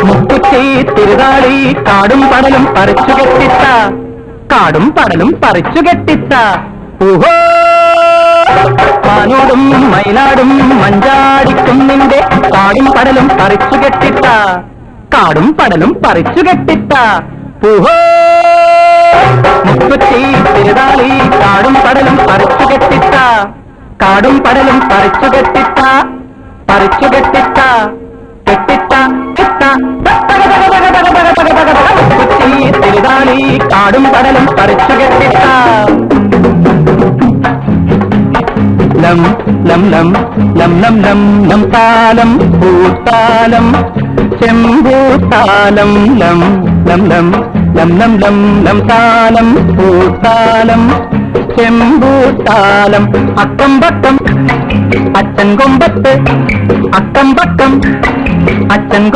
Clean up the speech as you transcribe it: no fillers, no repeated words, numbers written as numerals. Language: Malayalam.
മുക്കുറ്റി തിരുതാളി കാടും പടലും പറിച്ചു കെട്ടിത്ത കാടും പടലും പറിച്ചു കെട്ടിത്ത ഊഹോ മാനോടും മയിലാടും മഞ്ചാടിക്കും നിന്റെ കാടും പടലും പറിച്ചു കെട്ടിത്ത കാടും പടലും പറിച്ചു കെട്ടിത്ത ഊഹോ മുക്കുറ്റി തിരുതാളി കാടും പടലും പറിച്ചു കെട്ടിത്ത കാടും പടലും പറിച്ചു കെട്ടിത്ത പറിച്ചു കെട്ടിത്ത കെട്ടിത്ത തിരുതാളി കാടും പടലും പറിച്ചു കെട്ടിത്ത ലം ലം ലം ലം ലം ലം ലം താലം പൂത്താലം ചെമ്പൂത്താലം ലം ലം ലം ലം ലം ലം ലം താലം പൂത്താലം ചെമ്പൂത്താലം അക്കം പക്കം അച്ചൻ കൊമ്പത്ത് അക്കം പക്കം അച്ചൻ കൊമ്പ്